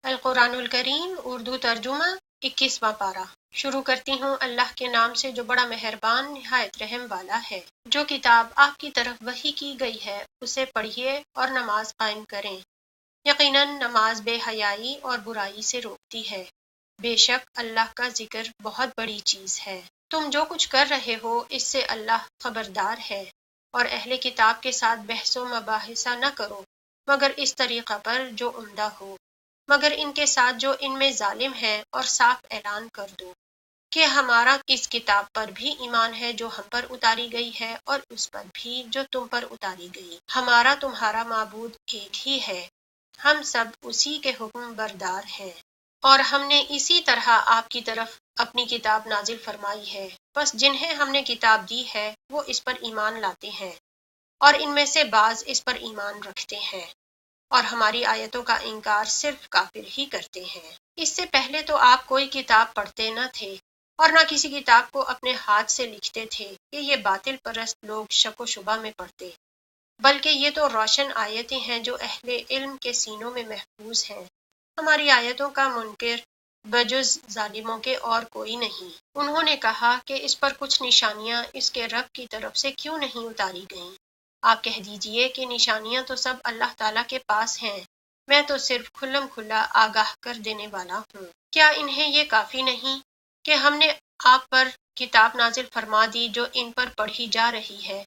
القرآن الکریم اردو ترجمہ 21واں پارہ۔ شروع کرتی ہوں اللہ کے نام سے جو بڑا مہربان نہایت رحم والا ہے۔ جو کتاب آپ کی طرف وحی کی گئی ہے اسے پڑھیے اور نماز قائم کریں۔ یقیناً نماز بے حیائی اور برائی سے روکتی ہے۔ بے شک اللہ کا ذکر بہت بڑی چیز ہے۔ تم جو کچھ کر رہے ہو اس سے اللہ خبردار ہے۔ اور اہل کتاب کے ساتھ بحث و مباحثہ نہ کرو مگر اس طریقہ پر جو عمدہ ہو، مگر ان کے ساتھ جو ان میں ظالم ہے، اور صاف اعلان کر دو کہ ہمارا اس کتاب پر بھی ایمان ہے جو ہم پر اتاری گئی ہے اور اس پر بھی جو تم پر اتاری گئی۔ ہمارا تمہارا معبود ایک ہی ہے، ہم سب اسی کے حکم بردار ہیں، اور ہم نے اسی طرح آپ کی طرف اپنی کتاب نازل فرمائی ہے۔ بس جنہیں ہم نے کتاب دی ہے وہ اس پر ایمان لاتے ہیں، اور ان میں سے بعض اس پر ایمان رکھتے ہیں، اور ہماری آیتوں کا انکار صرف کافر ہی کرتے ہیں۔ اس سے پہلے تو آپ کوئی کتاب پڑھتے نہ تھے اور نہ کسی کتاب کو اپنے ہاتھ سے لکھتے تھے کہ یہ باطل پرست لوگ شک و شبہ میں پڑھتے، بلکہ یہ تو روشن آیتیں ہیں جو اہل علم کے سینوں میں محفوظ ہیں۔ ہماری آیتوں کا منکر بجز ظالموں کے اور کوئی نہیں۔ انہوں نے کہا کہ اس پر کچھ نشانیاں اس کے رب کی طرف سے کیوں نہیں اتاری گئیں؟ آپ کہہ دیجئے کہ نشانیاں تو سب اللہ تعالیٰ کے پاس ہیں، میں تو صرف کھلم کھلا آگاہ کر دینے والا ہوں۔ کیا انہیں یہ کافی نہیں کہ ہم نے آپ پر کتاب نازل فرما دی جو ان پر پڑھی جا رہی ہے؟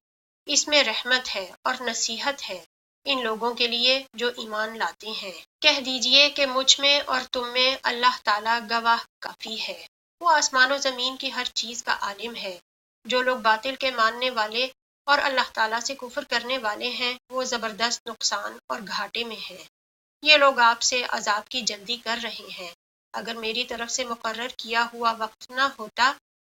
اس میں رحمت ہے اور نصیحت ہے ان لوگوں کے لیے جو ایمان لاتے ہیں۔ کہہ دیجئے کہ مجھ میں اور تم میں اللہ تعالیٰ گواہ کافی ہے۔ وہ آسمان و زمین کی ہر چیز کا عالم ہے۔ جو لوگ باطل کے ماننے والے اور اللہ تعالیٰ سے کفر کرنے والے ہیں وہ زبردست نقصان اور گھاٹے میں ہیں۔ یہ لوگ آپ سے عذاب کی جلدی کر رہے ہیں۔ اگر میری طرف سے مقرر کیا ہوا وقت نہ ہوتا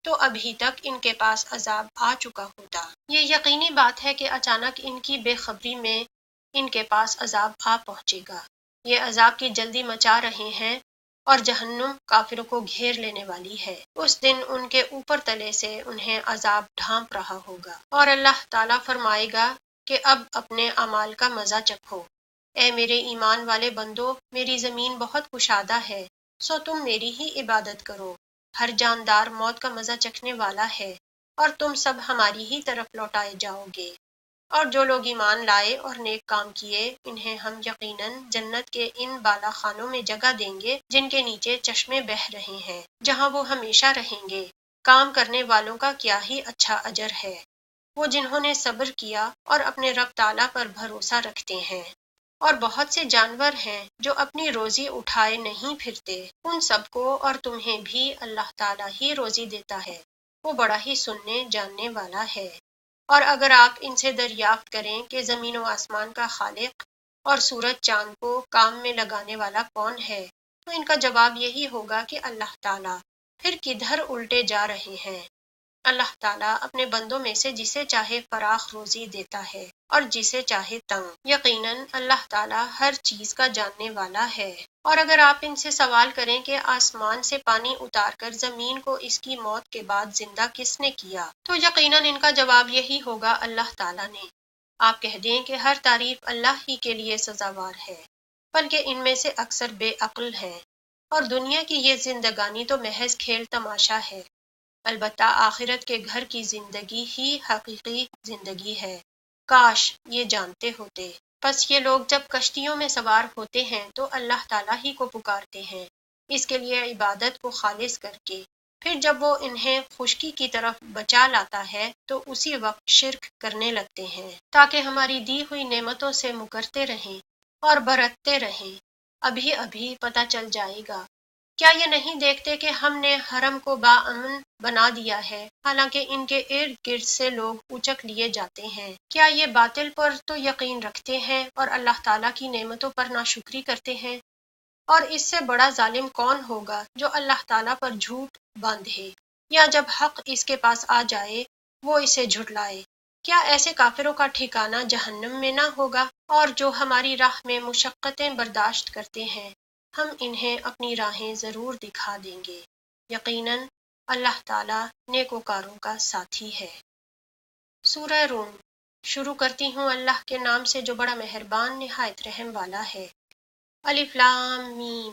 تو ابھی تک ان کے پاس عذاب آ چکا ہوتا۔ یہ یقینی بات ہے کہ اچانک ان کی بے خبری میں ان کے پاس عذاب آ پہنچے گا۔ یہ عذاب کی جلدی مچا رہے ہیں اور جہنم کافروں کو گھیر لینے والی ہے۔ اس دن ان کے اوپر تلے سے انہیں عذاب ڈھانپ رہا ہوگا، اور اللہ تعالیٰ فرمائے گا کہ اب اپنے اعمال کا مزہ چکھو۔ اے میرے ایمان والے بندو، میری زمین بہت کشادہ ہے، سو تم میری ہی عبادت کرو۔ ہر جاندار موت کا مزہ چکھنے والا ہے، اور تم سب ہماری ہی طرف لوٹائے جاؤ گے۔ اور جو لوگ ایمان لائے اور نیک کام کیے انہیں ہم یقیناً جنت کے ان بالا خانوں میں جگہ دیں گے جن کے نیچے چشمے بہہ رہے ہیں، جہاں وہ ہمیشہ رہیں گے۔ کام کرنے والوں کا کیا ہی اچھا اجر ہے، وہ جنہوں نے صبر کیا اور اپنے رب تعالیٰ پر بھروسہ رکھتے ہیں۔ اور بہت سے جانور ہیں جو اپنی روزی اٹھائے نہیں پھرتے، ان سب کو اور تمہیں بھی اللہ تعالیٰ ہی روزی دیتا ہے، وہ بڑا ہی سننے جاننے والا ہے۔ اور اگر آپ ان سے دریافت کریں کہ زمین و آسمان کا خالق اور سورج چاند کو کام میں لگانے والا کون ہے، تو ان کا جواب یہی ہوگا کہ اللہ تعالیٰ۔ پھر کدھر الٹے جا رہے ہیں؟ اللہ تعالیٰ اپنے بندوں میں سے جسے چاہے فراخ روزی دیتا ہے اور جسے چاہے تنگ۔ یقیناً اللہ تعالیٰ ہر چیز کا جاننے والا ہے۔ اور اگر آپ ان سے سوال کریں کہ آسمان سے پانی اتار کر زمین کو اس کی موت کے بعد زندہ کس نے کیا، تو یقیناً ان کا جواب یہی ہوگا اللہ تعالیٰ نے۔ آپ کہہ دیں کہ ہر تعریف اللہ ہی کے لیے سزاوار ہے، بلکہ ان میں سے اکثر بے عقل ہیں، اور دنیا کی یہ زندگانی تو محض کھیل تماشا ہے۔ البتہ آخرت کے گھر کی زندگی ہی حقیقی زندگی ہے، کاش یہ جانتے ہوتے۔ پس یہ لوگ جب کشتیوں میں سوار ہوتے ہیں تو اللہ تعالیٰ ہی کو پکارتے ہیں اس کے لیے عبادت کو خالص کر کے، پھر جب وہ انہیں خشکی کی طرف بچا لاتا ہے تو اسی وقت شرک کرنے لگتے ہیں، تاکہ ہماری دی ہوئی نعمتوں سے مکرتے رہیں اور برتتے رہیں۔ ابھی ابھی پتہ چل جائے گا۔ کیا یہ نہیں دیکھتے کہ ہم نے حرم کو باامن بنا دیا ہے، حالانکہ ان کے ارد گرد سے لوگ اچک لیے جاتے ہیں؟ کیا یہ باطل پر تو یقین رکھتے ہیں اور اللہ تعالیٰ کی نعمتوں پر ناشکری کرتے ہیں؟ اور اس سے بڑا ظالم کون ہوگا جو اللہ تعالیٰ پر جھوٹ باندھے، یا جب حق اس کے پاس آ جائے وہ اسے جھٹلائے؟ کیا ایسے کافروں کا ٹھکانہ جہنم میں نہ ہوگا؟ اور جو ہماری راہ میں مشقتیں برداشت کرتے ہیں ہم انہیں اپنی راہیں ضرور دکھا دیں گے۔ یقیناً اللہ تعالیٰ نیکوکاروں کا ساتھی ہے۔ سورہ روم۔ شروع کرتی ہوں اللہ کے نام سے جو بڑا مہربان نہایت رحم والا ہے۔ الف لام میم۔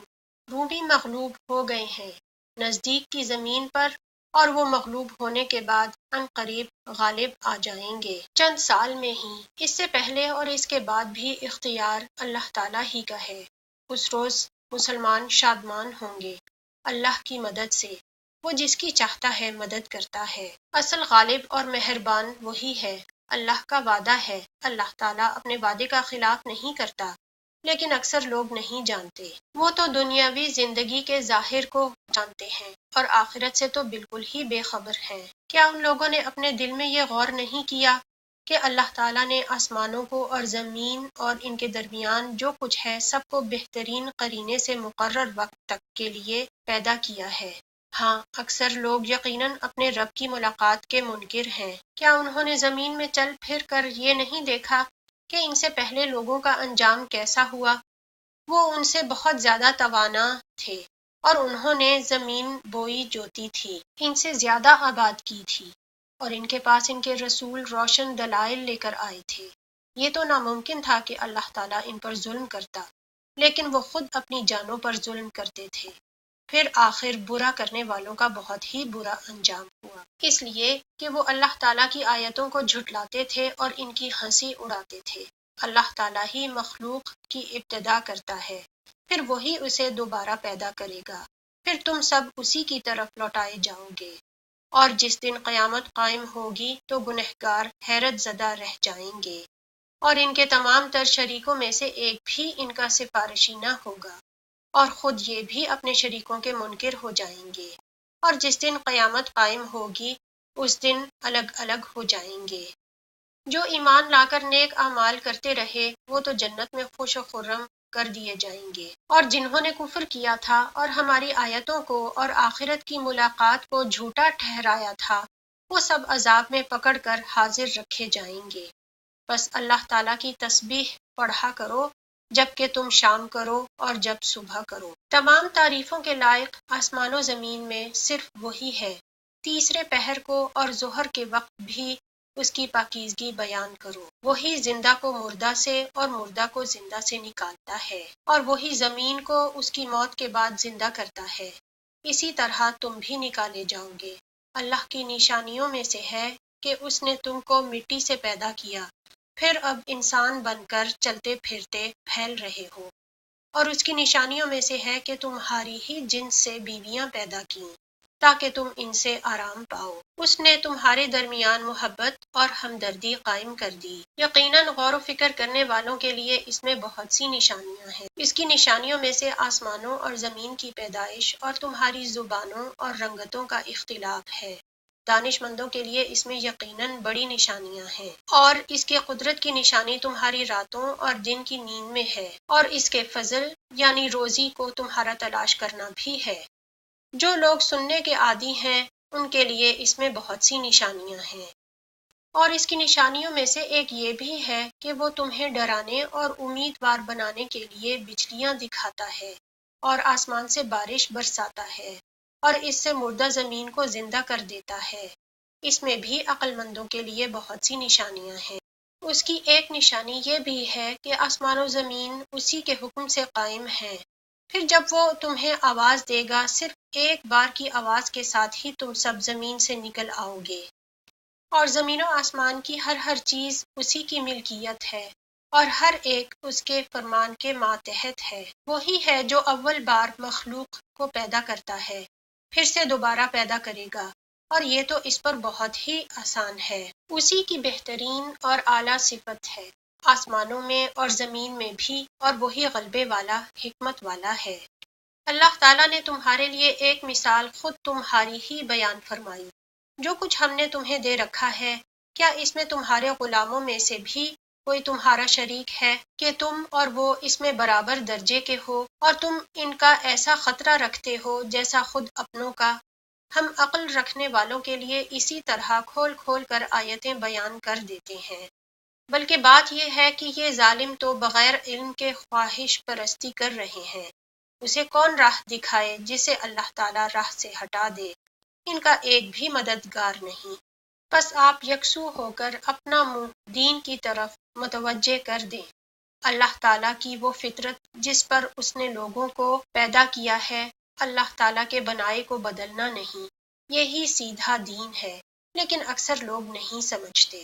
مغلوب ہو گئے ہیں نزدیک کی زمین پر، اور وہ مغلوب ہونے کے بعد عنقریب غالب آ جائیں گے چند سال میں ہی۔ اس سے پہلے اور اس کے بعد بھی اختیار اللہ تعالیٰ ہی کا ہے۔ اس روز مسلمان شادمان ہوں گے اللہ کی مدد سے، وہ جس کی چاہتا ہے مدد کرتا ہے۔ اصل غالب اور مہربان وہی ہے۔ اللہ کا وعدہ ہے، اللہ تعالیٰ اپنے وعدے کا خلاف نہیں کرتا، لیکن اکثر لوگ نہیں جانتے۔ وہ تو دنیاوی زندگی کے ظاہر کو جانتے ہیں اور آخرت سے تو بالکل ہی بے خبر ہیں۔ کیا ان لوگوں نے اپنے دل میں یہ غور نہیں کیا کہ اللہ تعالیٰ نے آسمانوں کو اور زمین اور ان کے درمیان جو کچھ ہے سب کو بہترین قرینے سے مقرر وقت تک کے لیے پیدا کیا ہے؟ ہاں، اکثر لوگ یقیناً اپنے رب کی ملاقات کے منکر ہیں۔ کیا انہوں نے زمین میں چل پھر کر یہ نہیں دیکھا کہ ان سے پہلے لوگوں کا انجام کیسا ہوا؟ وہ ان سے بہت زیادہ توانا تھے اور انہوں نے زمین بوئی جوتی تھی، ان سے زیادہ آباد کی تھی، اور ان کے پاس ان کے رسول روشن دلائل لے کر آئے تھے۔ یہ تو ناممکن تھا کہ اللہ تعالیٰ ان پر ظلم کرتا، لیکن وہ خود اپنی جانوں پر ظلم کرتے تھے۔ پھر آخر برا کرنے والوں کا بہت ہی برا انجام ہوا، اس لیے کہ وہ اللہ تعالیٰ کی آیتوں کو جھٹلاتے تھے اور ان کی ہنسی اڑاتے تھے۔ اللہ تعالیٰ ہی مخلوق کی ابتدا کرتا ہے، پھر وہی اسے دوبارہ پیدا کرے گا، پھر تم سب اسی کی طرف لوٹائے جاؤ گے۔ اور جس دن قیامت قائم ہوگی تو گنہگار حیرت زدہ رہ جائیں گے، اور ان کے تمام تر شریکوں میں سے ایک بھی ان کا سفارشی نہ ہوگا، اور خود یہ بھی اپنے شریکوں کے منکر ہو جائیں گے۔ اور جس دن قیامت قائم ہوگی اس دن الگ الگ ہو جائیں گے۔ جو ایمان لا کر نیک اعمال کرتے رہے وہ تو جنت میں خوش و خرم کر دیے جائیں گے، اور جنہوں نے کفر کیا تھا اور ہماری آیتوں کو اور آخرت کی ملاقات کو جھوٹا ٹھہرایا تھا، وہ سب عذاب میں پکڑ کر حاضر رکھے جائیں گے۔ بس اللہ تعالیٰ کی تسبیح پڑھا کرو جب کہ تم شام کرو اور جب صبح کرو۔ تمام تعریفوں کے لائق آسمان و زمین میں صرف وہی ہے۔ تیسرے پہر کو اور ظہر کے وقت بھی اس کی پاکیزگی بیان کرو۔ وہی زندہ کو مردہ سے اور مردہ کو زندہ سے نکالتا ہے، اور وہی زمین کو اس کی موت کے بعد زندہ کرتا ہے۔ اسی طرح تم بھی نکالے جاؤ گے۔ اللہ کی نشانیوں میں سے ہے کہ اس نے تم کو مٹی سے پیدا کیا، پھر اب انسان بن کر چلتے پھرتے پھیل رہے ہو، اور اس کی نشانیوں میں سے ہے کہ تمہاری ہی جنس سے بیویاں پیدا کیں تاکہ تم ان سے آرام پاؤ۔ اس نے تمہارے درمیان محبت اور ہمدردی قائم کر دی۔ یقیناً غور و فکر کرنے والوں کے لیے اس میں بہت سی نشانیاں ہیں۔ اس کی نشانیوں میں سے آسمانوں اور زمین کی پیدائش اور تمہاری زبانوں اور رنگتوں کا اختلاف ہے۔ دانش مندوں کے لیے اس میں یقیناً بڑی نشانیاں ہیں۔ اور اس کے قدرت کی نشانی تمہاری راتوں اور دن کی نیند میں ہے، اور اس کے فضل یعنی روزی کو تمہارا تلاش کرنا بھی ہے۔ جو لوگ سننے کے عادی ہیں ان کے لیے اس میں بہت سی نشانیاں ہیں۔ اور اس کی نشانیوں میں سے ایک یہ بھی ہے کہ وہ تمہیں ڈرانے اور امیدوار بنانے کے لیے بجلیاں دکھاتا ہے، اور آسمان سے بارش برساتا ہے، اور اس سے مردہ زمین کو زندہ کر دیتا ہے۔ اس میں بھی عقل مندوں کے لیے بہت سی نشانیاں ہیں۔ اس کی ایک نشانی یہ بھی ہے کہ آسمان و زمین اسی کے حکم سے قائم ہیں۔ پھر جب وہ تمہیں آواز دے گا صرف ایک بار کی آواز کے ساتھ ہی تم سب زمین سے نکل آؤ گے، اور زمین و آسمان کی ہر چیز اسی کی ملکیت ہے، اور ہر ایک اس کے فرمان کے ماتحت ہے۔ وہی ہے جو اول بار مخلوق کو پیدا کرتا ہے، پھر سے دوبارہ پیدا کرے گا، اور یہ تو اس پر بہت ہی آسان ہے۔ اسی کی بہترین اور اعلیٰ صفت ہے آسمانوں میں اور زمین میں بھی، اور وہی غلبے والا حکمت والا ہے۔ اللہ تعالیٰ نے تمہارے لیے ایک مثال خود تمہاری ہی بیان فرمائی۔ جو کچھ ہم نے تمہیں دے رکھا ہے، کیا اس میں تمہارے غلاموں میں سے بھی کوئی تمہارا شریک ہے کہ تم اور وہ اس میں برابر درجے کے ہو، اور تم ان کا ایسا خطرہ رکھتے ہو جیسا خود اپنوں کا؟ ہم عقل رکھنے والوں کے لیے اسی طرح کھول کھول کر آیتیں بیان کر دیتے ہیں۔ بلکہ بات یہ ہے کہ یہ ظالم تو بغیر علم کے خواہش پرستی کر رہے ہیں۔ اسے کون راہ دکھائے جسے اللہ تعالیٰ راہ سے ہٹا دے؟ ان کا ایک بھی مددگار نہیں۔ بس آپ یکسو ہو کر اپنا منہ دین کی طرف متوجہ کر دیں۔ اللہ تعالیٰ کی وہ فطرت جس پر اس نے لوگوں کو پیدا کیا ہے اللہ تعالیٰ کے بنائے کو بدلنا نہیں، یہی سیدھا دین ہے، لیکن اکثر لوگ نہیں سمجھتے۔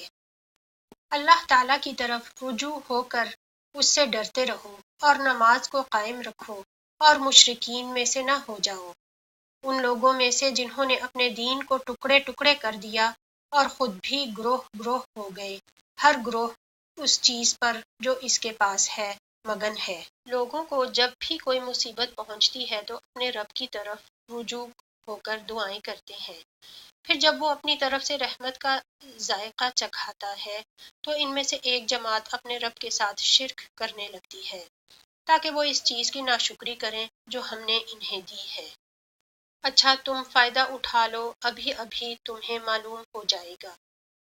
اللہ تعالیٰ کی طرف رجوع ہو کر اس سے ڈرتے رہو اور نماز کو قائم رکھو اور مشرکین میں سے نہ ہو جاؤ، ان لوگوں میں سے جنہوں نے اپنے دین کو ٹکڑے ٹکڑے کر دیا اور خود بھی گروہ گروہ ہو گئے، ہر گروہ اس چیز پر جو اس کے پاس ہے مگن ہے۔ لوگوں کو جب بھی کوئی مصیبت پہنچتی ہے تو اپنے رب کی طرف رجوع ہو کر دعائیں کرتے ہیں، پھر جب وہ اپنی طرف سے رحمت کا ذائقہ چکھاتا ہے تو ان میں سے ایک جماعت اپنے رب کے ساتھ شرک کرنے لگتی ہے تاکہ وہ اس چیز کی ناشکری کریں جو ہم نے انہیں دی ہے۔ اچھا تم فائدہ اٹھا لو، ابھی ابھی تمہیں معلوم ہو جائے گا۔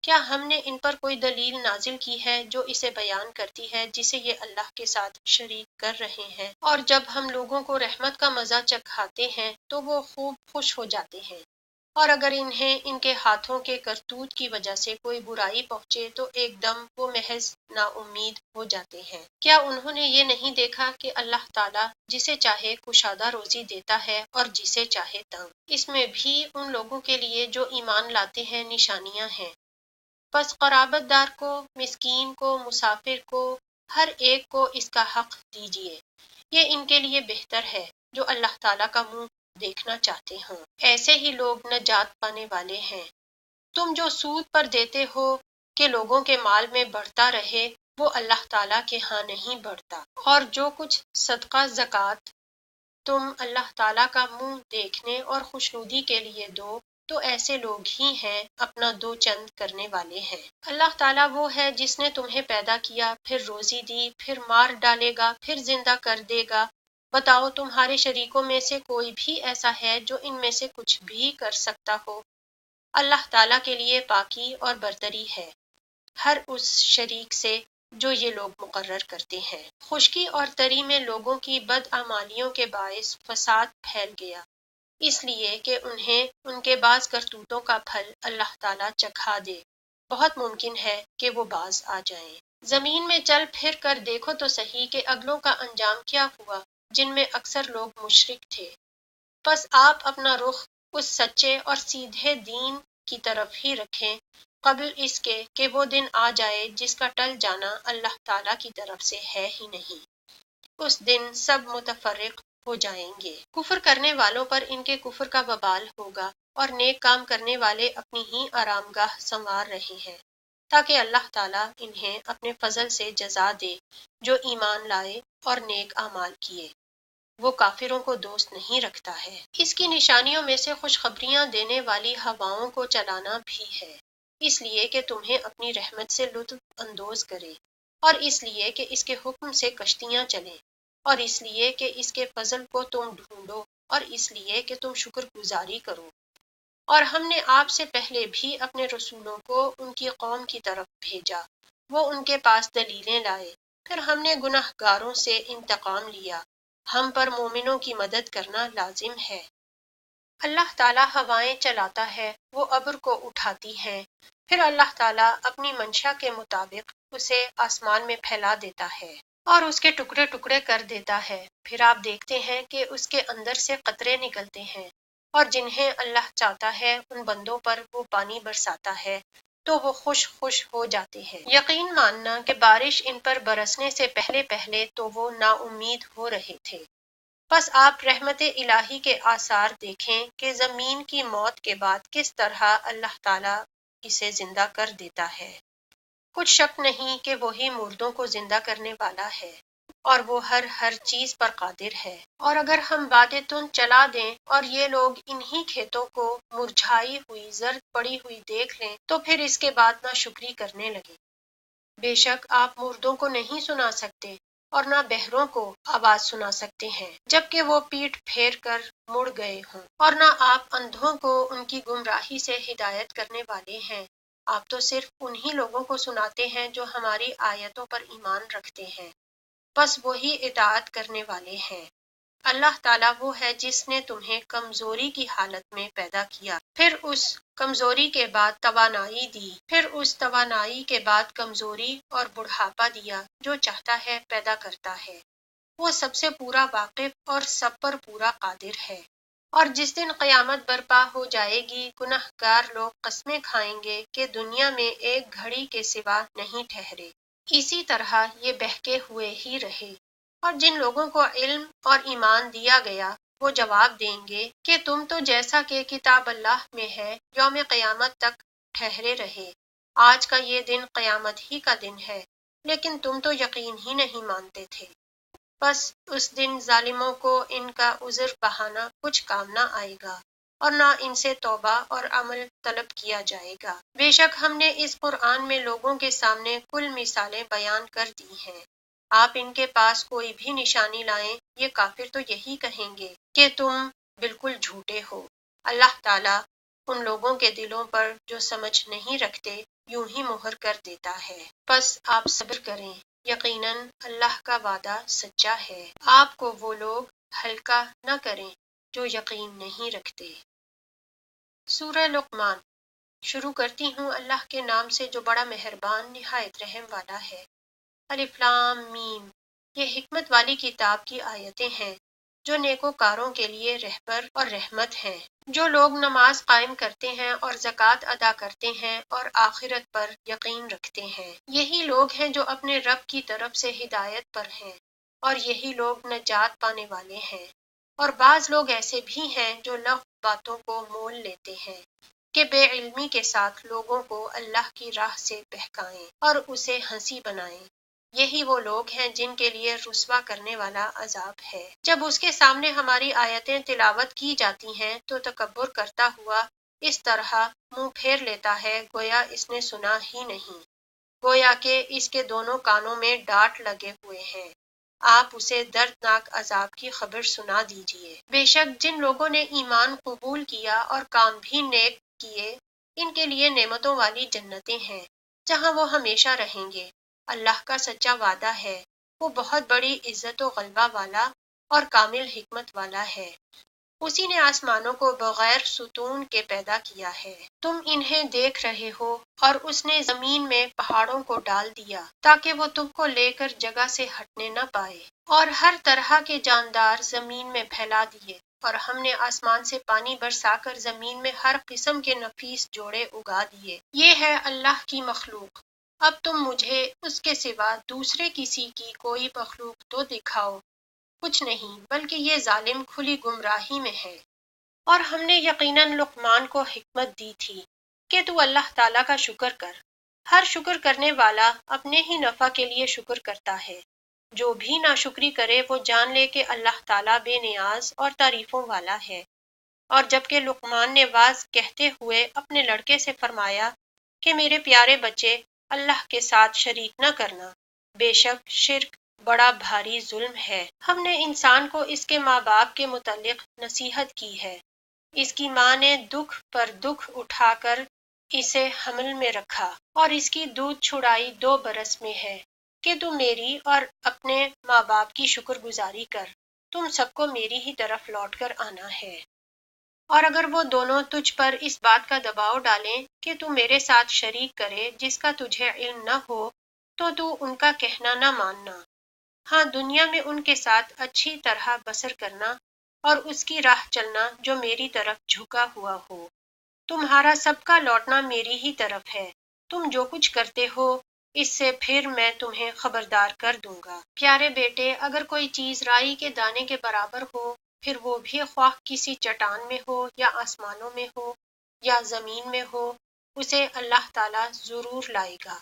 کیا ہم نے ان پر کوئی دلیل نازل کی ہے جو اسے بیان کرتی ہے جسے یہ اللہ کے ساتھ شریک کر رہے ہیں؟ اور جب ہم لوگوں کو رحمت کا مزہ چکھاتے ہیں تو وہ خوب خوش ہو جاتے ہیں، اور اگر انہیں ان کے ہاتھوں کے کرتوت کی وجہ سے کوئی برائی پہنچے تو ایک دم وہ محض نا امید ہو جاتے ہیں۔ کیا انہوں نے یہ نہیں دیکھا کہ اللہ تعالیٰ جسے چاہے کشادہ روزی دیتا ہے اور جسے چاہے تنگ؟ اس میں بھی ان لوگوں کے لیے جو ایمان لاتے ہیں نشانیاں ہیں۔ پس قرابت دار کو، مسکین کو، مسافر کو، ہر ایک کو اس کا حق دیجیے، یہ ان کے لیے بہتر ہے جو اللہ تعالیٰ کا منہ دیکھنا چاہتے ہوں، ایسے ہی لوگ نجات پانے والے ہیں۔ تم جو سود پر دیتے ہو کہ لوگوں کے مال میں بڑھتا رہے، وہ اللہ تعالیٰ کے ہاں نہیں بڑھتا، اور جو کچھ صدقہ زکوٰۃ تم اللہ تعالیٰ کا منہ دیکھنے اور خوشنودی کے لیے دو تو ایسے لوگ ہی ہیں اپنا دو چند کرنے والے ہیں۔ اللہ تعالیٰ وہ ہے جس نے تمہیں پیدا کیا، پھر روزی دی، پھر مار ڈالے گا، پھر زندہ کر دے گا۔ بتاؤ تمہارے شریکوں میں سے کوئی بھی ایسا ہے جو ان میں سے کچھ بھی کر سکتا ہو؟ اللہ تعالیٰ کے لیے پاکی اور برتری ہے ہر اس شریک سے جو یہ لوگ مقرر کرتے ہیں۔ خشکی اور تری میں لوگوں کی بدعمالیوں کے باعث فساد پھیل گیا، اس لیے کہ انہیں ان کے بعض کرتوتوں کا پھل اللہ تعالیٰ چکھا دے۔ بہت ممکن ہے کہ وہ باز آ جائیں۔ زمین میں چل پھر کر دیکھو تو صحیح کہ اگلوں کا انجام کیا ہوا جن میں اکثر لوگ مشرک تھے۔ بس آپ اپنا رخ اس سچے اور سیدھے دین کی طرف ہی رکھیں قبل اس کے کہ وہ دن آ جائے جس کا ٹل جانا اللہ تعالیٰ کی طرف سے ہے ہی نہیں۔ اس دن سب متفرق ہو جائیں گے۔ کفر کرنے والوں پر ان کے کفر کا وبال ہوگا، اور نیک کام کرنے والے اپنی ہی آرام گاہ سنوار رہے ہیں تاکہ اللہ تعالیٰ انہیں اپنے فضل سے جزا دے جو ایمان لائے اور نیک اعمال کیے۔ وہ کافروں کو دوست نہیں رکھتا ہے۔ اس کی نشانیوں میں سے خوشخبریاں دینے والی ہواؤں کو چلانا بھی ہے، اس لیے کہ تمہیں اپنی رحمت سے لطف اندوز کرے، اور اس لیے کہ اس کے حکم سے کشتیاں چلیں، اور اس لیے کہ اس کے فضل کو تم ڈھونڈو، اور اس لیے کہ تم شکر گزاری کرو۔ اور ہم نے آپ سے پہلے بھی اپنے رسولوں کو ان کی قوم کی طرف بھیجا، وہ ان کے پاس دلیلیں لائے، پھر ہم نے گناہ گاروں سے انتقام لیا، ہم پر مومنوں کی مدد کرنا لازم ہے۔ اللہ تعالیٰ ہوائیں چلاتا ہے، وہ ابر کو اٹھاتی ہیں، پھر اللہ تعالیٰ اپنی منشا کے مطابق اسے آسمان میں پھیلا دیتا ہے اور اس کے ٹکڑے ٹکڑے کر دیتا ہے، پھر آپ دیکھتے ہیں کہ اس کے اندر سے قطرے نکلتے ہیں، اور جنہیں اللہ چاہتا ہے ان بندوں پر وہ پانی برساتا ہے تو وہ خوش خوش ہو جاتے ہیں۔ یقین ماننا کہ بارش ان پر برسنے سے پہلے پہلے تو وہ نا امید ہو رہے تھے۔ بس آپ رحمت الہی کے آثار دیکھیں کہ زمین کی موت کے بعد کس طرح اللہ تعالیٰ اسے زندہ کر دیتا ہے۔ کچھ شک نہیں کہ وہی مردوں کو زندہ کرنے والا ہے، اور وہ ہر چیز پر قادر ہے۔ اور اگر ہم باتیں تن چلا دیں اور یہ لوگ انہی کھیتوں کو مرجھائی ہوئی زرد پڑی ہوئی دیکھ لیں تو پھر اس کے بعد ناشکری کرنے لگیں۔ بے شک آپ مردوں کو نہیں سنا سکتے اور نہ بہروں کو آواز سنا سکتے ہیں جبکہ وہ پیٹھ پھیر کر مڑ گئے ہوں، اور نہ آپ اندھوں کو ان کی گمراہی سے ہدایت کرنے والے ہیں۔ آپ تو صرف انہی لوگوں کو سناتے ہیں جو ہماری آیتوں پر ایمان رکھتے ہیں، بس وہی اطاعت کرنے والے ہیں۔ اللہ تعالیٰ وہ ہے جس نے تمہیں کمزوری کی حالت میں پیدا کیا، پھر اس کمزوری کے بعد توانائی دی، پھر اس توانائی کے بعد کمزوری اور بڑھاپا دیا، جو چاہتا ہے پیدا کرتا ہے۔ وہ سب سے پورا واقف اور سب پر پورا قادر ہے۔ اور جس دن قیامت برپا ہو جائے گی گنہگار لوگ قسمیں کھائیں گے کہ دنیا میں ایک گھڑی کے سوا نہیں ٹھہرے، اسی طرح یہ بہکے ہوئے ہی رہے۔ اور جن لوگوں کو علم اور ایمان دیا گیا وہ جواب دیں گے کہ تم تو جیسا کہ کتاب اللہ میں ہے یوم قیامت تک ٹھہرے رہے، آج کا یہ دن قیامت ہی کا دن ہے، لیکن تم تو یقین ہی نہیں مانتے تھے۔ بس اس دن ظالموں کو ان کا عذر بہانہ کچھ کام نہ آئے گا اور نہ ان سے توبہ اور عمل طلب کیا جائے گا۔ بے شک ہم نے اس قرآن میں لوگوں کے سامنے کل مثالیں بیان کر دی ہیں، آپ ان کے پاس کوئی بھی نشانی لائیں، یہ کافر تو یہی کہیں گے کہ تم بالکل جھوٹے ہو۔ اللہ تعالیٰ ان لوگوں کے دلوں پر جو سمجھ نہیں رکھتے یوں ہی مہر کر دیتا ہے، بس آپ صبر کریں، یقیناً اللہ کا وعدہ سچا ہے۔ آپ کو وہ لوگ ہلکا نہ کریں جو یقین نہیں رکھتے۔ سورہ لقمان۔ شروع کرتی ہوں اللہ کے نام سے جو بڑا مہربان نہایت رحم والا ہے۔ الف لام میم، یہ حکمت والی کتاب کی آیتیں ہیں جو نیکوکاروں کے لیے رہبر اور رحمت ہیں، جو لوگ نماز قائم کرتے ہیں اور زکوٰۃ ادا کرتے ہیں اور آخرت پر یقین رکھتے ہیں، یہی لوگ ہیں جو اپنے رب کی طرف سے ہدایت پر ہیں اور یہی لوگ نجات پانے والے ہیں۔ اور بعض لوگ ایسے بھی ہیں جو لغو باتوں کو مول لیتے ہیں کہ بے علمی کے ساتھ لوگوں کو اللہ کی راہ سے بہکائیں اور اسے ہنسی بنائیں، یہی وہ لوگ ہیں جن کے لیے رسوا کرنے والا عذاب ہے۔ جب اس کے سامنے ہماری آیتیں تلاوت کی جاتی ہیں تو تکبر کرتا ہوا اس طرح منہ پھیر لیتا ہے گویا اس نے سنا ہی نہیں، گویا کہ اس کے دونوں کانوں میں ڈانٹ لگے ہوئے ہیں۔ آپ اسے دردناک عذاب کی خبر سنا دیجیے۔ بے شک جن لوگوں نے ایمان قبول کیا اور کام بھی نیک کیے ان کے لیے نعمتوں والی جنتیں ہیں جہاں وہ ہمیشہ رہیں گے۔ اللہ کا سچا وعدہ ہے، وہ بہت بڑی عزت و غلبہ والا اور کامل حکمت والا ہے۔ اسی نے آسمانوں کو بغیر ستون کے پیدا کیا ہے، تم انہیں دیکھ رہے ہو، اور اس نے زمین میں پہاڑوں کو ڈال دیا تاکہ وہ تم کو لے کر جگہ سے ہٹنے نہ پائے، اور ہر طرح کے جاندار زمین میں پھیلا دیے، اور ہم نے آسمان سے پانی برسا کر زمین میں ہر قسم کے نفیس جوڑے اگا دیے۔ یہ ہے اللہ کی مخلوق، اب تم مجھے اس کے سوا دوسرے کسی کی کوئی مخلوق تو دکھاؤ۔ کچھ نہیں، بلکہ یہ ظالم کھلی گمراہی میں ہے۔ اور ہم نے یقیناً لقمان کو حکمت دی تھی کہ تو اللہ تعالیٰ کا شکر کر، ہر شکر کرنے والا اپنے ہی نفع کے لیے شکر کرتا ہے، جو بھی ناشکری کرے وہ جان لے کہ اللہ تعالیٰ بے نیاز اور تعریفوں والا ہے۔ اور جبکہ لقمان نے واز کہتے ہوئے اپنے لڑکے سے فرمایا کہ میرے پیارے بچے اللہ کے ساتھ شریک نہ کرنا، بے شک شرک بڑا بھاری ظلم ہے۔ ہم نے انسان کو اس کے ماں باپ کے متعلق نصیحت کی ہے، اس کی ماں نے دکھ پر دکھ اٹھا کر اسے حمل میں رکھا اور اس کی دودھ چھڑائی 2 برس میں ہے کہ تو میری اور اپنے ماں باپ کی شکر گزاری کر، تم سب کو میری ہی طرف لوٹ کر آنا ہے۔ اور اگر وہ دونوں تجھ پر اس بات کا دباؤ ڈالیں کہ تو میرے ساتھ شریک کرے جس کا تجھے علم نہ ہو تو ان کا کہنا نہ ماننا، ہاں دنیا میں ان کے ساتھ اچھی طرح بسر کرنا اور اس کی راہ چلنا جو میری طرف جھکا ہوا ہو۔ تمہارا سب کا لوٹنا میری ہی طرف ہے، تم جو کچھ کرتے ہو اس سے پھر میں تمہیں خبردار کر دوں گا۔ پیارے بیٹے، اگر کوئی چیز رائی کے دانے کے برابر ہو، پھر وہ بھی خواہ کسی چٹان میں ہو یا آسمانوں میں ہو یا زمین میں ہو، اسے اللہ تعالیٰ ضرور لائے گا۔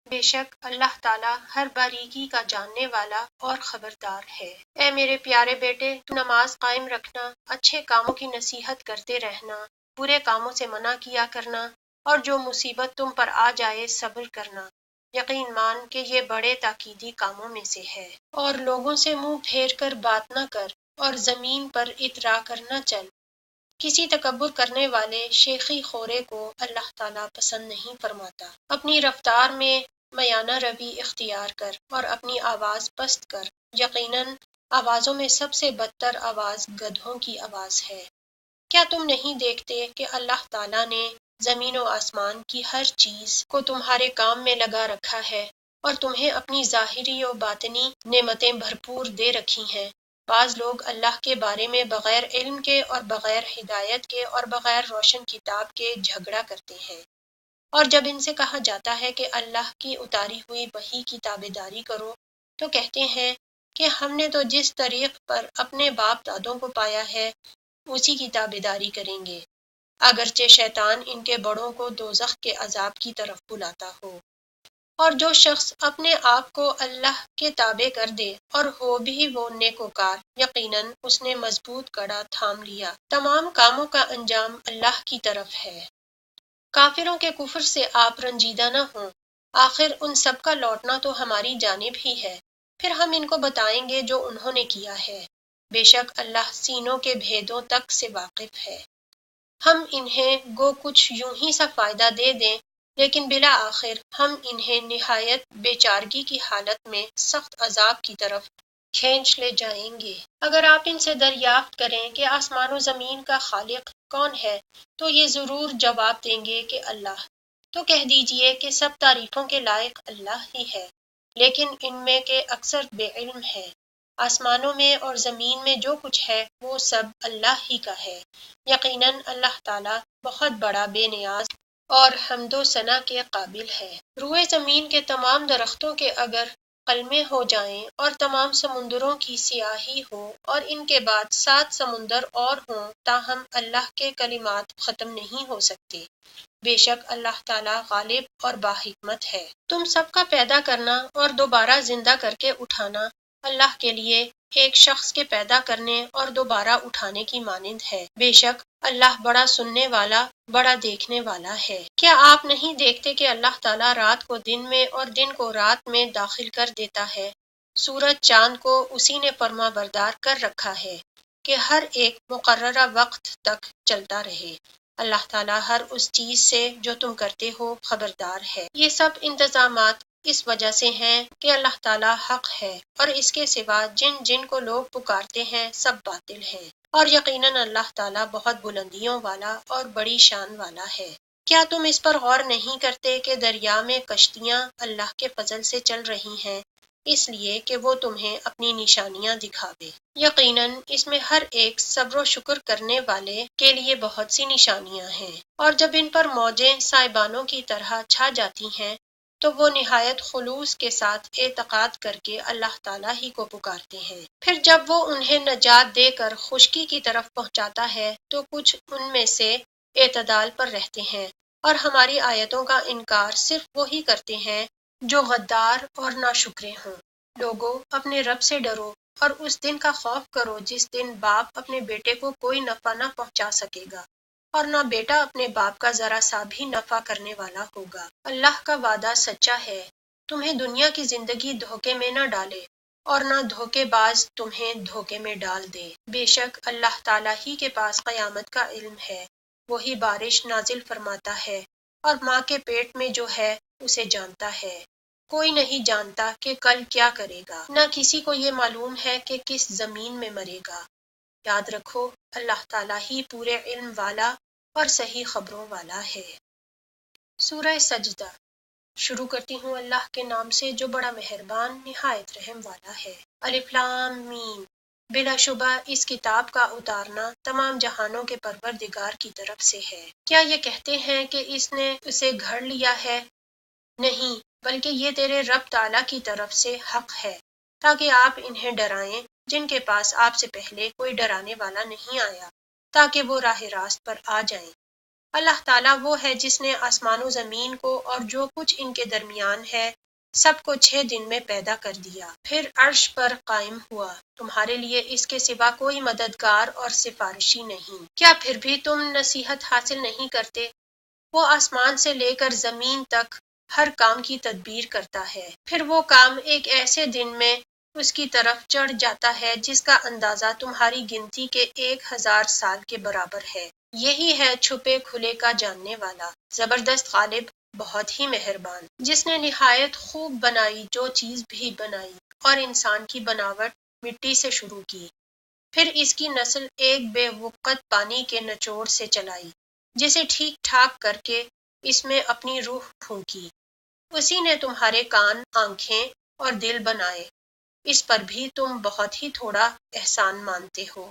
بے شک اللہ تعالیٰ ہر باریکی کا جاننے والا اور خبردار ہے۔ اے میرے پیارے بیٹے، تو نماز قائم رکھنا، اچھے کاموں کی نصیحت کرتے رہنا، برے کاموں سے منع کیا کرنا، اور جو مصیبت تم پر آ جائے صبر کرنا، یقین مان کہ یہ بڑے تاکیدی کاموں میں سے ہے۔ اور لوگوں سے منہ پھیر کر بات نہ کر اور زمین پر اترا کر نہ چل۔ کسی تکبر کرنے والے شیخی خورے کو اللہ تعالیٰ پسند نہیں فرماتا۔ اپنی رفتار میں میانہ روی اختیار کر اور اپنی آواز پست کر، یقیناً آوازوں میں سب سے بدتر آواز گدھوں کی آواز ہے۔ کیا تم نہیں دیکھتے کہ اللہ تعالیٰ نے زمین و آسمان کی ہر چیز کو تمہارے کام میں لگا رکھا ہے اور تمہیں اپنی ظاہری و باطنی نعمتیں بھرپور دے رکھی ہیں، بعض لوگ اللہ کے بارے میں بغیر علم کے اور بغیر ہدایت کے اور بغیر روشن کتاب کے جھگڑا کرتے ہیں، اور جب ان سے کہا جاتا ہے کہ اللہ کی اتاری ہوئی وحی کی تابعداری کرو تو کہتے ہیں کہ ہم نے تو جس طریق پر اپنے باپ دادوں کو پایا ہے اسی کی تابعداری کریں گے، اگرچہ شیطان ان کے بڑوں کو دوزخ کے عذاب کی طرف بلاتا ہو۔ اور جو شخص اپنے آپ کو اللہ کے تابع کر دے اور ہو بھی وہ نیکوکار، یقیناً اس نے مضبوط کڑا تھام لیا، تمام کاموں کا انجام اللہ کی طرف ہے۔ کافروں کے کفر سے آپ رنجیدہ نہ ہوں، آخر ان سب کا لوٹنا تو ہماری جانب ہی ہے، پھر ہم ان کو بتائیں گے جو انہوں نے کیا ہے، بے شک اللہ سینوں کے بھیدوں تک سے واقف ہے۔ ہم انہیں گو کچھ یوں ہی سا فائدہ دے دیں لیکن بالآخر ہم انہیں نہایت بے چارگی کی حالت میں سخت عذاب کی طرف کھینچ لے جائیں گے۔ اگر آپ ان سے دریافت کریں کہ آسمان و زمین کا خالق کون ہے تو یہ ضرور جواب دیں گے کہ اللہ۔ تو کہہ دیجئے کہ سب تعریفوں کے لائق اللہ ہی ہے، لیکن ان میں کے اکثر بے علم ہے۔ آسمانوں میں اور زمین میں جو کچھ ہے وہ سب اللہ ہی کا ہے، یقیناً اللہ تعالیٰ بہت بڑا بے نیاز اور حمد و ثنا کے قابل ہے۔ روئے زمین کے تمام درختوں کے اگر قلمے ہو جائیں اور تمام سمندروں کی سیاہی ہو اور ان کے بعد 7 سمندر اور ہوں تاہم اللہ کے کلمات ختم نہیں ہو سکتے، بے شک اللہ تعالیٰ غالب اور باحکمت ہے۔ تم سب کا پیدا کرنا اور دوبارہ زندہ کر کے اٹھانا اللہ کے لیے ایک شخص کے پیدا کرنے اور دوبارہ اٹھانے کی مانند ہے، بے شک اللہ بڑا سننے والا بڑا دیکھنے والا ہے۔ کیا آپ نہیں دیکھتے کہ اللہ تعالیٰ رات کو دن میں اور دن کو رات میں داخل کر دیتا ہے، سورج چاند کو اسی نے فرما بردار کر رکھا ہے کہ ہر ایک مقررہ وقت تک چلتا رہے، اللہ تعالیٰ ہر اس چیز سے جو تم کرتے ہو خبردار ہے۔ یہ سب انتظامات اس وجہ سے ہیں کہ اللہ تعالیٰ حق ہے اور اس کے سوا جن جن کو لوگ پکارتے ہیں سب باطل ہیں، اور یقیناً اللہ تعالیٰ بہت بلندیوں والا اور بڑی شان والا ہے۔ کیا تم اس پر غور نہیں کرتے کہ دریا میں کشتیاں اللہ کے فضل سے چل رہی ہیں اس لیے کہ وہ تمہیں اپنی نشانیاں دکھاوے؟ یقیناً اس میں ہر ایک صبر و شکر کرنے والے کے لیے بہت سی نشانیاں ہیں، اور جب ان پر موجیں سائبانوں کی طرح چھا جاتی ہیں تو وہ نہایت خلوص کے ساتھ اعتقاد کر کے اللہ تعالیٰ ہی کو پکارتے ہیں۔ پھر جب وہ انہیں نجات دے کر خشکی کی طرف پہنچاتا ہے تو کچھ ان میں سے اعتدال پر رہتے ہیں اور ہماری آیتوں کا انکار صرف وہی کرتے ہیں جو غدار اور ناشکرے ہوں۔ لوگوں اپنے رب سے ڈرو اور اس دن کا خوف کرو جس دن باپ اپنے بیٹے کو کوئی نفع نہ پہنچا سکے گا اور نہ بیٹا اپنے باپ کا ذرا سا بھی نفع کرنے والا ہوگا۔ اللہ کا وعدہ سچا ہے، تمہیں دنیا کی زندگی دھوکے میں نہ ڈالے اور نہ دھوکے باز تمہیں دھوکے میں ڈال دے، بے شک اللہ تعالیٰ ہی کے پاس قیامت کا علم ہے، وہی بارش نازل فرماتا ہے اور ماں کے پیٹ میں جو ہے اسے جانتا ہے۔ کوئی نہیں جانتا کہ کل کیا کرے گا، نہ کسی کو یہ معلوم ہے کہ کس زمین میں مرے گا۔ یاد رکھو اللہ تعالیٰ ہی پورے علم والا اور صحیح خبروں والا ہے۔ سورہ سجدہ۔ شروع کرتی ہوں اللہ کے نام سے جو بڑا مہربان نہایت رحم والا ہے۔ الف لام میم۔ بلا شبہ اس کتاب کا اتارنا تمام جہانوں کے پروردگار کی طرف سے ہے۔ کیا یہ کہتے ہیں کہ اس نے اسے گھڑ لیا ہے؟ نہیں، بلکہ یہ تیرے رب تعالیٰ کی طرف سے حق ہے تاکہ آپ انہیں ڈرائیں جن کے پاس آپ سے پہلے کوئی ڈرانے والا نہیں آیا، تاکہ وہ راہ راست پر آ جائیں۔ اللہ تعالیٰ وہ ہے جس نے آسمان و زمین کو اور جو کچھ ان کے درمیان ہے سب کو 6 دن میں پیدا کر دیا، پھر عرش پر قائم ہوا، تمہارے لیے اس کے سوا کوئی مددگار اور سفارشی نہیں۔ کیا پھر بھی تم نصیحت حاصل نہیں کرتے؟ وہ آسمان سے لے کر زمین تک ہر کام کی تدبیر کرتا ہے، پھر وہ کام ایک ایسے دن میں اس کی طرف چڑھ جاتا ہے جس کا اندازہ تمہاری گنتی کے 1000 سال کے برابر ہے۔ یہی ہے چھپے کھلے کا جاننے والا، زبردست غالب، بہت ہی مہربان، جس نے نہایت خوب بنائی جو چیز بھی بنائی اور انسان کی بناوٹ مٹی سے شروع کی، پھر اس کی نسل ایک بے وقت پانی کے نچوڑ سے چلائی، جسے ٹھیک ٹھاک کر کے اس میں اپنی روح پھونکی۔ اسی نے تمہارے کان، آنکھیں اور دل بنائے اس پر بھی تم بہت ہی تھوڑا احسان مانتے ہو۔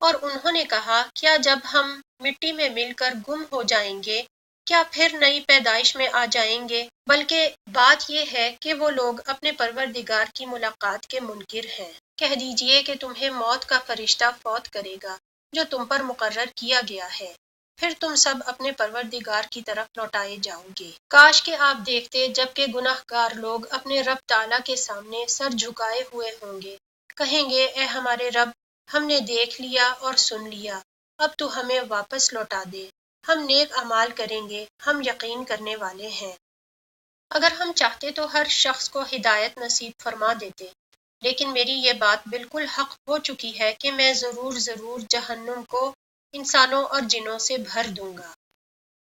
اور انہوں نے کہا، کیا جب ہم مٹی میں مل کر گم ہو جائیں گے کیا پھر نئی پیدائش میں آ جائیں گے؟ بلکہ بات یہ ہے کہ وہ لوگ اپنے پروردگار کی ملاقات کے منکر ہیں۔ کہہ دیجئے کہ تمہیں موت کا فرشتہ فوت کرے گا جو تم پر مقرر کیا گیا ہے، پھر تم سب اپنے پروردگار کی طرف لوٹائے جاؤ گے۔ کاش کہ آپ دیکھتے جب کہ گناہ گار لوگ اپنے رب تعالیٰ کے سامنے سر جھکائے ہوئے ہوں گے، کہیں گے، اے ہمارے رب، ہم نے دیکھ لیا اور سن لیا، اب تو ہمیں واپس لوٹا دے، ہم نیک اعمال کریں گے، ہم یقین کرنے والے ہیں۔ اگر ہم چاہتے تو ہر شخص کو ہدایت نصیب فرما دیتے، لیکن میری یہ بات بالکل حق ہو چکی ہے کہ میں ضرور جہنم کو انسانوں اور جنوں سے بھر دوں گا۔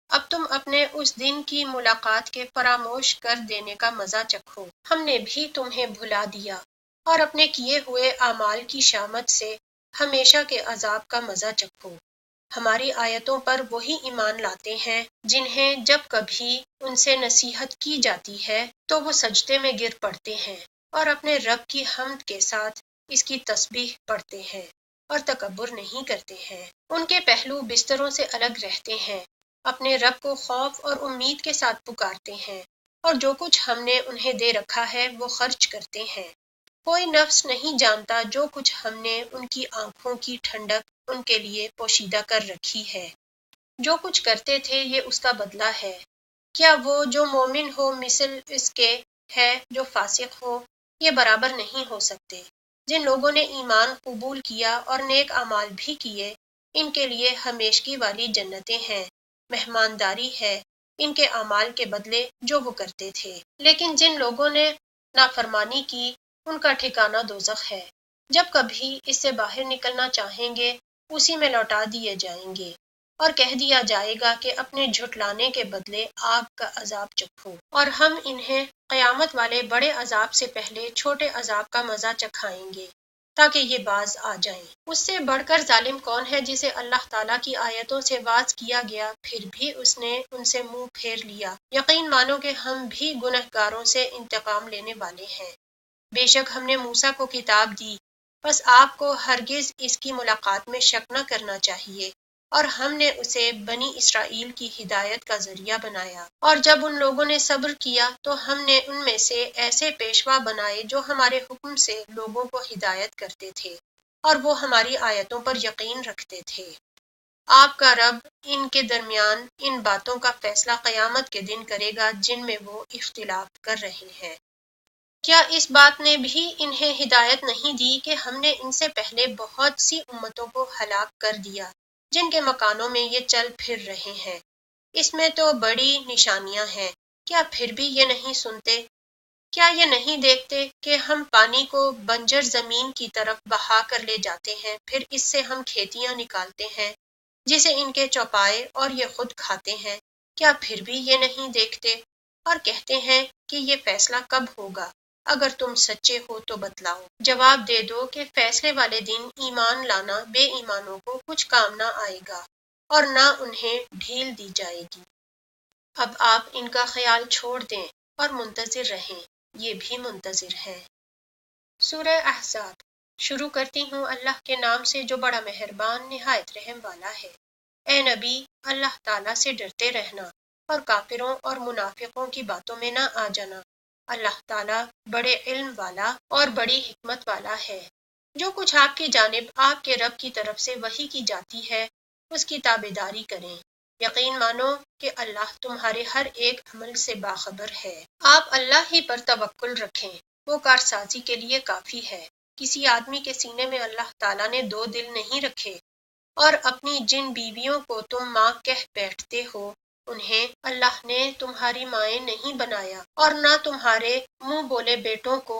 اب تم اپنے اس دن کی ملاقات کے فراموش کر دینے کا مزہ چکھو۔ ہم نے بھی تمہیں بھلا دیا اور اپنے کیے ہوئے اعمال کی شامت سے ہمیشہ کے عذاب کا مزہ چکھو۔ ہماری آیتوں پر وہی ایمان لاتے ہیں جنہیں جب کبھی ان سے نصیحت کی جاتی ہے تو وہ سجدے میں گر پڑتے ہیں اور اپنے رب کی حمد کے ساتھ اس کی تسبیح پڑھتے ہیں اور تکبر نہیں کرتے ہیں۔ ان کے پہلو بستروں سے الگ رہتے ہیں، اپنے رب کو خوف اور امید کے ساتھ پکارتے ہیں، اور جو کچھ ہم نے انہیں دے رکھا ہے وہ خرچ کرتے ہیں۔ کوئی نفس نہیں جانتا جو کچھ ہم نے ان کی آنکھوں کی ٹھنڈک ان کے لیے پوشیدہ کر رکھی ہے۔ جو کچھ کرتے تھے یہ اس کا بدلہ ہے۔ کیا وہ جو مومن ہو مثل اس کے ہے جو فاسق ہو؟ یہ برابر نہیں ہو سکتے۔ جن لوگوں نے ایمان قبول کیا اور نیک اعمال بھی کیے، ان کے لیے ہمیشگی والی جنتیں ہیں، مہمانداری ہے ان کے اعمال کے بدلے جو وہ کرتے تھے۔ لیکن جن لوگوں نے نافرمانی کی ان کا ٹھکانہ دوزخ ہے، جب کبھی اس سے باہر نکلنا چاہیں گے اسی میں لوٹا دیے جائیں گے اور کہہ دیا جائے گا کہ اپنے جھٹلانے کے بدلے آگ کا عذاب چکھو، اور ہم انہیں قیامت والے بڑے عذاب سے پہلے چھوٹے عذاب کا مزہ چکھائیں گے تاکہ یہ باز آ جائیں۔ اس سے بڑھ کر ظالم کون ہے جسے اللہ تعالیٰ کی آیتوں سے واعظ کیا گیا پھر بھی اس نے ان سے منہ پھیر لیا۔ یقین مانو کہ ہم بھی گنہگاروں سے انتقام لینے والے ہیں۔ بے شک ہم نے موسیٰ کو کتاب دی، بس آپ کو ہرگز اس کی ملاقات میں شک نہ کرنا چاہیے، اور ہم نے اسے بنی اسرائیل کی ہدایت کا ذریعہ بنایا۔ اور جب ان لوگوں نے صبر کیا تو ہم نے ان میں سے ایسے پیشوا بنائے جو ہمارے حکم سے لوگوں کو ہدایت کرتے تھے اور وہ ہماری آیتوں پر یقین رکھتے تھے۔ آپ کا رب ان کے درمیان ان باتوں کا فیصلہ قیامت کے دن کرے گا جن میں وہ اختلاف کر رہے ہیں۔ کیا اس بات نے بھی انہیں ہدایت نہیں دی کہ ہم نے ان سے پہلے بہت سی امتوں کو ہلاک کر دیا جن کے مکانوں میں یہ چل پھر رہے ہیں؟ اس میں تو بڑی نشانیاں ہیں، کیا پھر بھی یہ نہیں سنتے؟ کیا یہ نہیں دیکھتے کہ ہم پانی کو بنجر زمین کی طرف بہا کر لے جاتے ہیں، پھر اس سے ہم کھیتیاں نکالتے ہیں جسے ان کے چوپائے اور یہ خود کھاتے ہیں؟ کیا پھر بھی یہ نہیں دیکھتے؟ اور کہتے ہیں کہ یہ فیصلہ کب ہوگا؟ اگر تم سچے ہو تو بتلاؤ۔ جواب دے دو کہ فیصلے والے دن ایمان لانا بے ایمانوں کو کچھ کام نہ آئے گا اور نہ انہیں ڈھیل دی جائے گی۔ اب آپ ان کا خیال چھوڑ دیں اور منتظر رہیں، یہ بھی منتظر ہیں۔ سورہ احزاب۔ شروع کرتی ہوں اللہ کے نام سے جو بڑا مہربان نہایت رحم والا ہے۔ اے نبی، اللہ تعالیٰ سے ڈرتے رہنا اور کافروں اور منافقوں کی باتوں میں نہ آ جانا۔ اللہ تعالیٰ بڑے علم والا اور بڑی حکمت والا ہے۔ جو کچھ آپ کی جانب آپ کے رب کی طرف سے وحی کی جاتی ہے اس کی تابعداری کریں۔ یقین مانو کہ اللہ تمہارے ہر ایک عمل سے باخبر ہے۔ آپ اللہ ہی پر توکل رکھیں، وہ کارسازی کے لیے کافی ہے۔ کسی آدمی کے سینے میں اللہ تعالیٰ نے دو دل نہیں رکھے، اور اپنی جن بیویوں کو تم ماں کہہ بیٹھتے ہو انہیں اللہ نے تمہاری مائیں نہیں بنایا، اور نہ تمہارے منہ بولے بیٹوں کو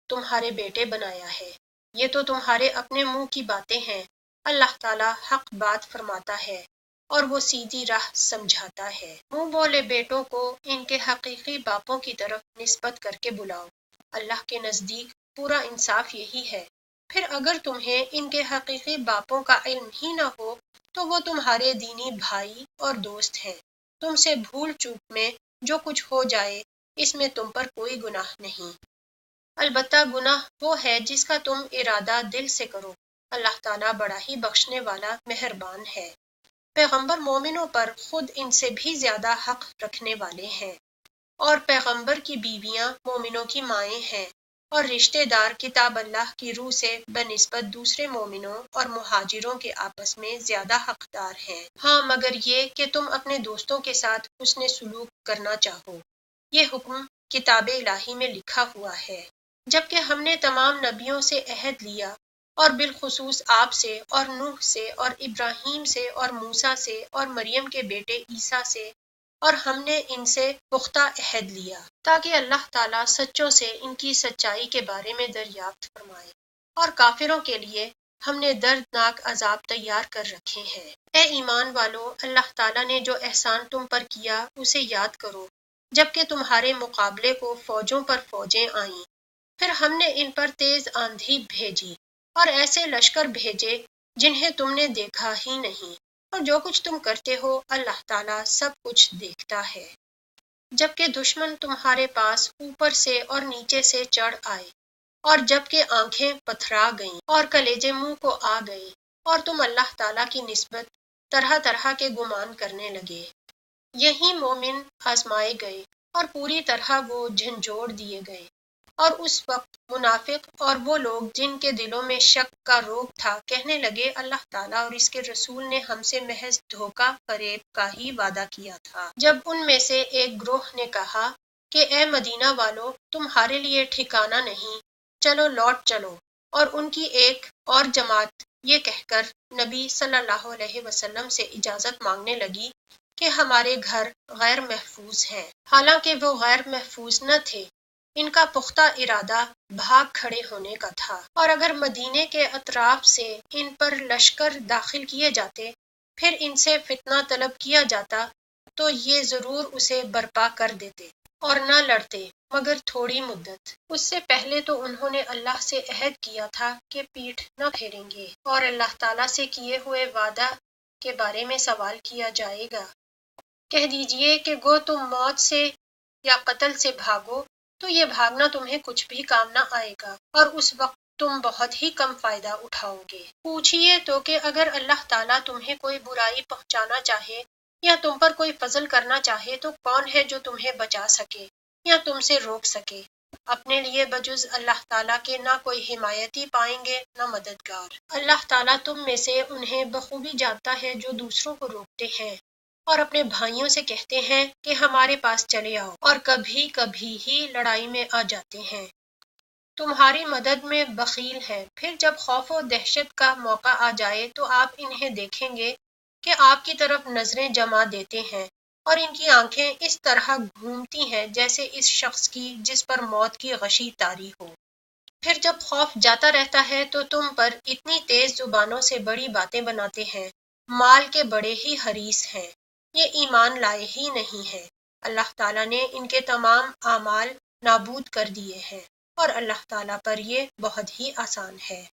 تمہارے بیٹے بنایا ہے۔ یہ تو تمہارے اپنے منہ کی باتیں ہیں۔ اللہ تعالیٰ حق بات فرماتا ہے اور وہ سیدھی راہ سمجھاتا ہے۔ منہ بولے بیٹوں کو ان کے حقیقی باپوں کی طرف نسبت کر کے بلاؤ، اللہ کے نزدیک پورا انصاف یہی ہے۔ پھر اگر تمہیں ان کے حقیقی باپوں کا علم ہی نہ ہو تو وہ تمہارے دینی بھائی اور دوست ہیں۔ تم سے بھول چوک میں جو کچھ ہو جائے اس میں تم پر کوئی گناہ نہیں۔ البتہ گناہ وہ ہے جس کا تم ارادہ دل سے کرو۔ اللہ تعالیٰ بڑا ہی بخشنے والا مہربان ہے۔ پیغمبر مومنوں پر خود ان سے بھی زیادہ حق رکھنے والے ہیں، اور پیغمبر کی بیویاں مومنوں کی مائیں ہیں، اور رشتہ دار کتاب اللہ کی روح سے بنسبت دوسرے مومنوں اور مہاجروں کے آپس میں زیادہ حقدار ہیں۔ ہاں مگر یہ کہ تم اپنے دوستوں کے ساتھ حسن سلوک کرنا چاہو، یہ حکم کتاب الہی میں لکھا ہوا ہے۔ جبکہ ہم نے تمام نبیوں سے عہد لیا، اور بالخصوص آپ سے اور نوح سے اور ابراہیم سے اور موسیٰ سے اور مریم کے بیٹے عیسیٰ سے، اور ہم نے ان سے پختہ عہد لیا تاکہ اللہ تعالیٰ سچوں سے ان کی سچائی کے بارے میں دریافت فرمائے، اور کافروں کے لیے ہم نے دردناک عذاب تیار کر رکھے ہیں۔ اے ایمان والو، اللہ تعالیٰ نے جو احسان تم پر کیا اسے یاد کرو، جبکہ تمہارے مقابلے کو فوجوں پر فوجیں آئیں، پھر ہم نے ان پر تیز آندھی بھیجی اور ایسے لشکر بھیجے جنہیں تم نے دیکھا ہی نہیں، اور جو کچھ تم کرتے ہو اللہ تعالیٰ سب کچھ دیکھتا ہے۔ جبکہ دشمن تمہارے پاس اوپر سے اور نیچے سے چڑھ آئے، اور جبکہ آنکھیں پتھرا گئیں اور کلیجے منہ کو آ گئے، اور تم اللہ تعالیٰ کی نسبت طرح طرح کے گمان کرنے لگے، یہی مومن آزمائے گئے اور پوری طرح وہ جھنجھوڑ دیے گئے۔ اور اس وقت منافق اور وہ لوگ جن کے دلوں میں شک کا روگ تھا کہنے لگے اللہ تعالیٰ اور اس کے رسول نے ہم سے محض دھوکہ فریب کا ہی وعدہ کیا تھا۔ جب ان میں سے ایک گروہ نے کہا کہ اے مدینہ والو، تمہارے لیے ٹھکانہ نہیں، چلو لوٹ چلو، اور ان کی ایک اور جماعت یہ کہہ کر نبی صلی اللہ علیہ وسلم سے اجازت مانگنے لگی کہ ہمارے گھر غیر محفوظ ہیں، حالانکہ وہ غیر محفوظ نہ تھے، ان کا پختہ ارادہ بھاگ کھڑے ہونے کا تھا، اور اگر مدینے کے اطراف سے ان پر لشکر داخل کیے جاتے، پھر ان سے فتنہ طلب کیا جاتا تو یہ ضرور اسے برپا کر دیتے اور نہ لڑتے مگر تھوڑی مدت۔ اس سے پہلے تو انہوں نے اللہ سے عہد کیا تھا کہ پیٹھ نہ پھیریں گے، اور اللہ تعالیٰ سے کیے ہوئے وعدہ کے بارے میں سوال کیا جائے گا۔ کہہ دیجئے کہ گو تم موت سے یا قتل سے بھاگو تو یہ بھاگنا تمہیں کچھ بھی کام نہ آئے گا، اور اس وقت تم بہت ہی کم فائدہ اٹھاؤ گے۔ پوچھئے تو کہ اگر اللہ تعالیٰ تمہیں کوئی برائی پہنچانا چاہے یا تم پر کوئی فضل کرنا چاہے تو کون ہے جو تمہیں بچا سکے یا تم سے روک سکے؟ اپنے لیے بجز اللہ تعالیٰ کے نہ کوئی حمایتی پائیں گے نہ مددگار۔ اللہ تعالیٰ تم میں سے انہیں بخوبی جانتا ہے جو دوسروں کو روکتے ہیں اور اپنے بھائیوں سے کہتے ہیں کہ ہمارے پاس چلے آؤ، اور کبھی کبھی ہی لڑائی میں آ جاتے ہیں، تمہاری مدد میں بخیل ہے۔ پھر جب خوف و دہشت کا موقع آ جائے تو آپ انہیں دیکھیں گے کہ آپ کی طرف نظریں جما دیتے ہیں، اور ان کی آنکھیں اس طرح گھومتی ہیں جیسے اس شخص کی جس پر موت کی غشی طاری ہو۔ پھر جب خوف جاتا رہتا ہے تو تم پر اتنی تیز زبانوں سے بڑی باتیں بناتے ہیں، مال کے بڑے ہی حریص ہیں، یہ ایمان لائے ہی نہیں ہیں۔ اللہ تعالیٰ نے ان کے تمام اعمال نابود کر دیے ہیں، اور اللہ تعالیٰ پر یہ بہت ہی آسان ہے۔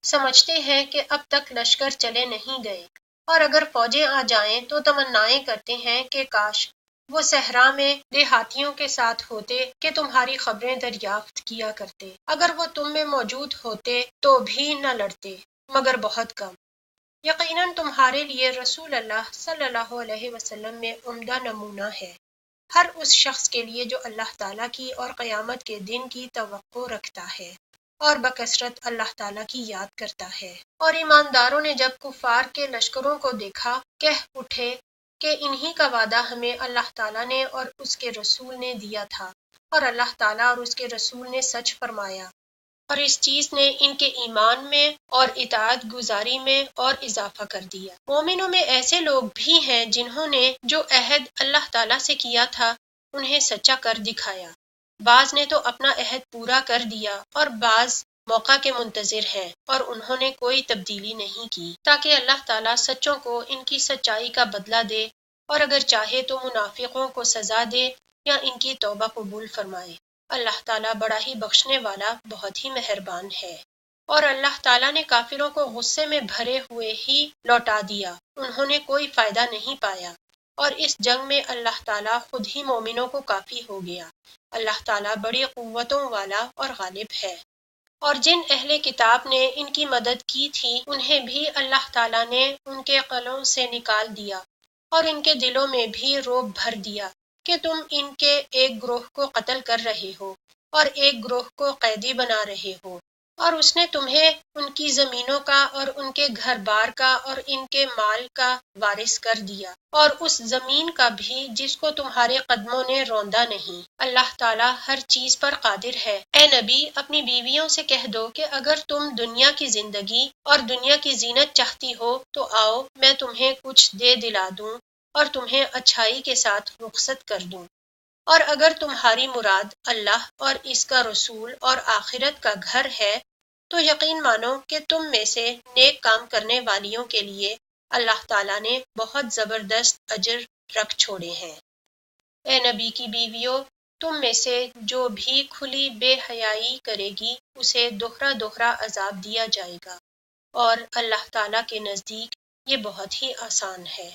سمجھتے ہیں کہ اب تک لشکر چلے نہیں گئے، اور اگر فوجیں آ جائیں تو تمنائیں کرتے ہیں کہ کاش وہ صحرا میں دیہاتیوں کے ساتھ ہوتے کہ تمہاری خبریں دریافت کیا کرتے، اگر وہ تم میں موجود ہوتے تو بھی نہ لڑتے مگر بہت کم۔ یقیناً تمہارے لیے رسول اللہ صلی اللہ علیہ وسلم میں عمدہ نمونہ ہے، ہر اس شخص کے لیے جو اللہ تعالیٰ کی اور قیامت کے دن کی توقع رکھتا ہے اور بکثرت اللہ تعالیٰ کی یاد کرتا ہے۔ اور ایمانداروں نے جب کفار کے لشکروں کو دیکھا کہہ اٹھے کہ انہی کا وعدہ ہمیں اللہ تعالیٰ نے اور اس کے رسول نے دیا تھا، اور اللہ تعالیٰ اور اس کے رسول نے سچ فرمایا، اور اس چیز نے ان کے ایمان میں اور اطاعت گزاری میں اور اضافہ کر دیا۔ مومنوں میں ایسے لوگ بھی ہیں جنہوں نے جو عہد اللہ تعالیٰ سے کیا تھا انہیں سچا کر دکھایا، بعض نے تو اپنا عہد پورا کر دیا اور بعض موقع کے منتظر ہیں، اور انہوں نے کوئی تبدیلی نہیں کی تاکہ اللہ تعالیٰ سچوں کو ان کی سچائی کا بدلہ دے، اور اگر چاہے تو منافقوں کو سزا دے یا ان کی توبہ قبول فرمائے۔ اللہ تعالیٰ بڑا ہی بخشنے والا بہت ہی مہربان ہے۔ اور اللہ تعالیٰ نے کافروں کو غصے میں بھرے ہوئے ہی لوٹا دیا، انہوں نے کوئی فائدہ نہیں پایا، اور اس جنگ میں اللہ تعالیٰ خود ہی مومنوں کو کافی ہو گیا۔ اللہ تعالیٰ بڑی قوتوں والا اور غالب ہے۔ اور جن اہل کتاب نے ان کی مدد کی تھی انہیں بھی اللہ تعالیٰ نے ان کے قلوں سے نکال دیا اور ان کے دلوں میں بھی رعب بھر دیا کہ تم ان کے ایک گروہ کو قتل کر رہے ہو اور ایک گروہ کو قیدی بنا رہے ہو، اور اس نے تمہیں ان کی زمینوں کا اور ان کے گھر بار کا اور ان کے مال کا وارث کر دیا، اور اس زمین کا بھی جس کو تمہارے قدموں نے روندا نہیں۔ اللہ تعالیٰ ہر چیز پر قادر ہے۔ اے نبی، اپنی بیویوں سے کہہ دو کہ اگر تم دنیا کی زندگی اور دنیا کی زینت چاہتی ہو تو آؤ میں تمہیں کچھ دے دلا دوں اور تمہیں اچھائی کے ساتھ رخصت کر دوں، اور اگر تمہاری مراد اللہ اور اس کا رسول اور آخرت کا گھر ہے تو یقین مانو کہ تم میں سے نیک کام کرنے والیوں کے لیے اللہ تعالیٰ نے بہت زبردست اجر رکھ چھوڑے ہیں۔ اے نبی کی بیویوں، تم میں سے جو بھی کھلی بے حیائی کرے گی اسے دوہرا دوہرا عذاب دیا جائے گا، اور اللہ تعالیٰ کے نزدیک یہ بہت ہی آسان ہے۔